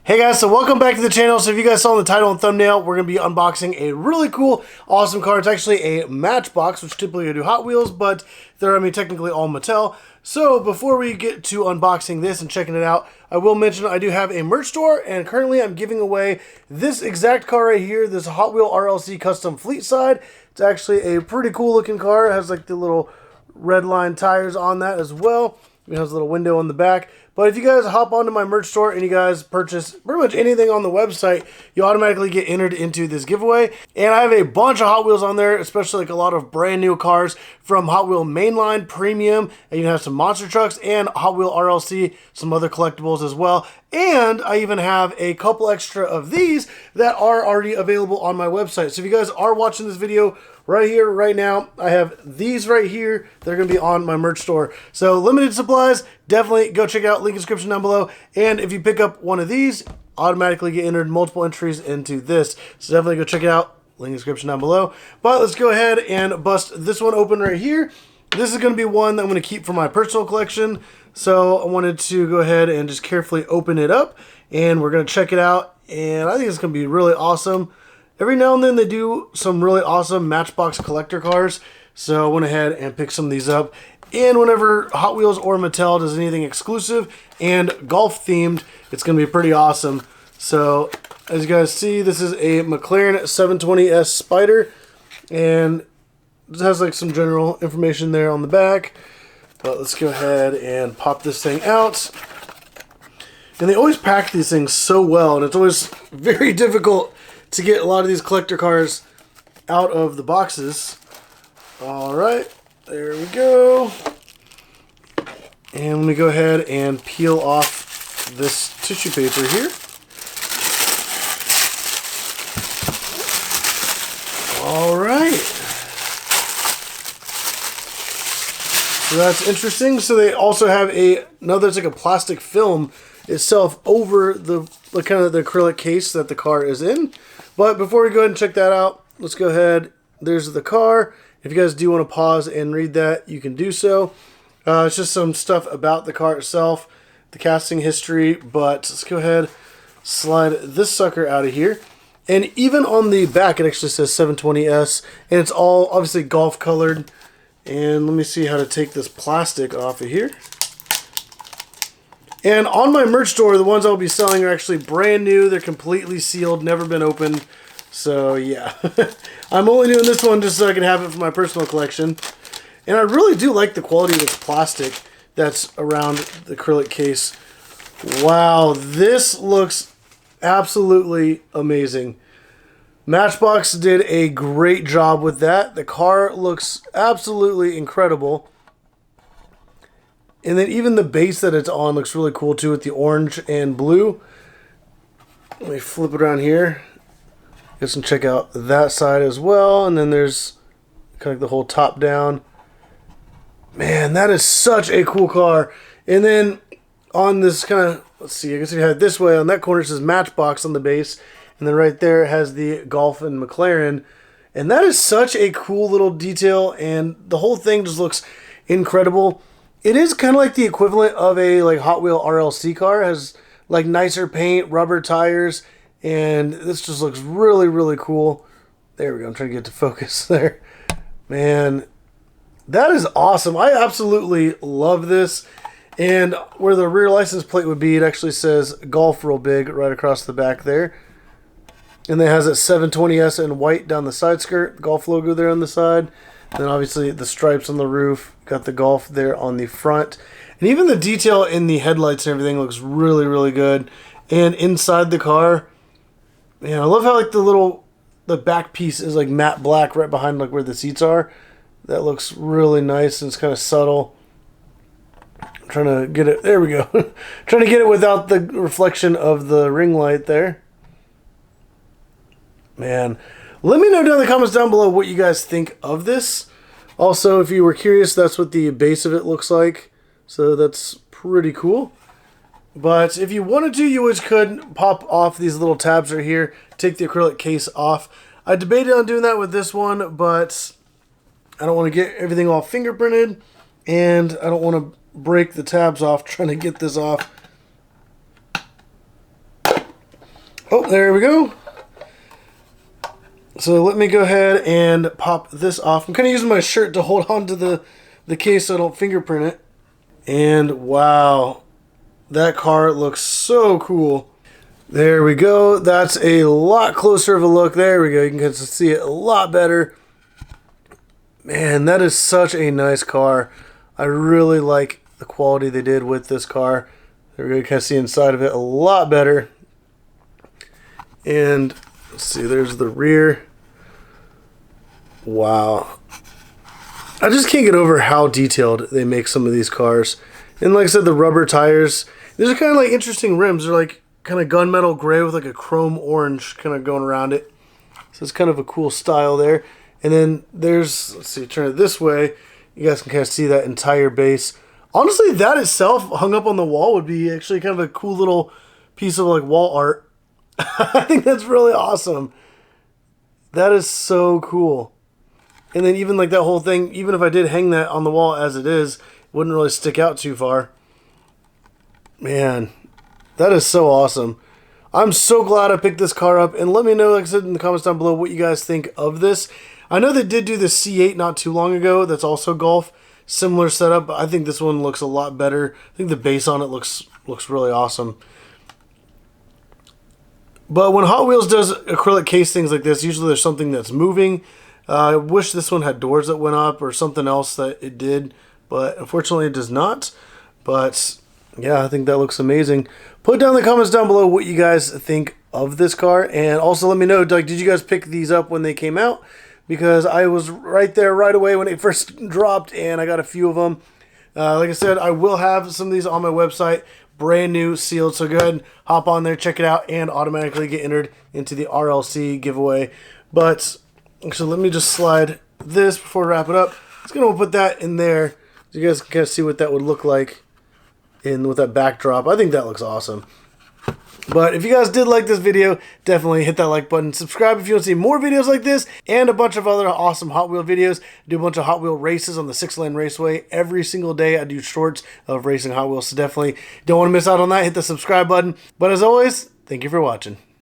Hey guys, so welcome back to the channel. So if you guys saw in the title and thumbnail, we're going to be unboxing a really cool, awesome car. It's actually a Matchbox, which typically I do Hot Wheels, but they're, technically all Mattel. So before we get to unboxing this and checking it out, I will mention I do have a merch store, and currently I'm giving away this exact car right here, this Hot Wheels RLC Custom Fleet Side. It's actually a pretty cool looking car. It has like the little red line tires on that as well. It has a little window on the back. But if you guys hop onto my merch store and you guys purchase pretty much anything on the website, you automatically get entered into this giveaway. And I have a bunch of Hot Wheels on there, especially like a lot of brand new cars from Hot Wheel Mainline, Premium, and you have some monster trucks and Hot Wheel RLC, some other collectibles as well. And I even have a couple extra of these that are already available on my website. So if you guys are watching this video right here, right now, I have these right here. They're going to be on my merch store. So limited supplies, definitely go check it out. Link in the description down below. And if you pick up one of these, automatically get entered multiple entries into this. So definitely go check it out. Link in the description down below. But let's go ahead and bust this one open right here. This is going to be one that I'm going to keep for my personal collection. So I wanted to go ahead and just carefully open it up. And we're going to check it out. And I think it's going to be really awesome. Every now and then they do some really awesome Matchbox collector cars. So I went ahead and picked some of these up. And whenever Hot Wheels or Mattel does anything exclusive and golf themed, it's going to be pretty awesome. So as you guys see, this is a McLaren 720s Spider. And it has like some general information there on the back. But let's go ahead and pop this thing out. And they always pack these things so well. And it's always very difficult to get a lot of these collector cars out of the boxes. Alright, there we go. And let me go ahead and peel off this tissue paper here. Alright. So that's interesting. So they also have another, it's like a plastic film itself over the kind of the acrylic case that the car is in. But before we go ahead and check that out, let's go ahead. There's the car. If you guys do want to pause and read that, you can do so. It's just some stuff about the car itself, the casting history, but let's go ahead, slide this sucker out of here. And even on the back, it actually says 720s, and it's all obviously golf colored. And let me see how to take this plastic off of here. And on my merch store, the ones I'll be selling are actually brand new. They're completely sealed, never been opened. So yeah, I'm only doing this one just so I can have it for my personal collection. And I really do like the quality of this plastic that's around the acrylic case. Wow, this looks absolutely amazing. Matchbox did a great job with that. The car looks absolutely incredible. And then even the base that it's on looks really cool too with the orange and blue. Let me flip it around here. You guys can check out that side as well. And then there's kind of the whole top down. Man, that is such a cool car. And then on this kind of, let's see, I guess if you had it this way, on that corner it says Matchbox on the base. And then right there it has the Golf and McLaren. And that is such a cool little detail. And the whole thing just looks incredible. It is kind of like the equivalent of a like Hot Wheel RLC car. It has like nicer paint, rubber tires, and this just looks really, really cool. There we go. I'm trying to get to focus there. Man, that is awesome. I absolutely love this. And where the rear license plate would be, it actually says Golf real big right across the back there. And then it has a 720s in white down the side skirt, Golf logo there on the side. And then obviously the stripes on the roof, got the Golf there on the front. And even the detail in the headlights and everything looks really, really good. And inside the car, man, I love how like the back piece is like matte black right behind like where the seats are. That looks really nice and it's kind of subtle. I'm trying to get it, there we go. Trying to get it without the reflection of the ring light there. Man, let me know down in the comments down below what you guys think of this. Also, if you were curious, that's what the base of it looks like. So that's pretty cool. But if you wanted to, you always could pop off these little tabs right here, take the acrylic case off. I debated on doing that with this one, but I don't want to get everything all fingerprinted, and I don't want to break the tabs off trying to get this off. Oh, there we go. So let me go ahead and pop this off. I'm kind of using my shirt to hold on to the case so I don't fingerprint it. And wow, that car looks so cool. There we go. That's a lot closer of a look. There we go. You can see it a lot better. Man, that is such a nice car. I really like the quality they did with this car. There we go. You can see inside of it a lot better. And let's see, there's the rear. Wow. I just can't get over how detailed they make some of these cars. And like I said, the rubber tires, these are kind of like interesting rims. They're like kind of gunmetal gray with like a chrome orange kind of going around it. So it's kind of a cool style there. And then there's, let's see, turn it this way. You guys can kind of see that entire base. Honestly, that itself hung up on the wall would be actually kind of a cool little piece of like wall art. I think that's really awesome. That is so cool. And then even like that whole thing, even if I did hang that on the wall as it is, it wouldn't really stick out too far. Man, that is so awesome. I'm so glad I picked this car up. And let me know, like I said, in the comments down below what you guys think of this. I know they did do the C8 not too long ago. That's also Golf. Similar setup, but I think this one looks a lot better. I think the base on it looks really awesome. But when Hot Wheels does acrylic case things like this, usually there's something that's moving. I wish this one had doors that went up or something else that it did, but unfortunately it does not. But yeah, I think that looks amazing. Put down in the comments down below what you guys think of this car, and also let me know, like, did you guys pick these up when they came out? Because I was right there right away when it first dropped, and I got a few of them. Like I said, I will have some of these on my website, brand new, sealed, so go ahead and hop on there, check it out, and automatically get entered into the RLC giveaway. But so let me just slide this before we wrap it up. Just gonna put that in there so you guys can kind of see what that would look like with that backdrop. I think that looks awesome. But if you guys did like this video, definitely hit that like button. Subscribe if you want to see more videos like this and a bunch of other awesome Hot Wheel videos. I do a bunch of Hot Wheel races on the 6-lane raceway. Every single day I do shorts of racing Hot Wheels. So definitely don't want to miss out on that. Hit the subscribe button. But as always, thank you for watching.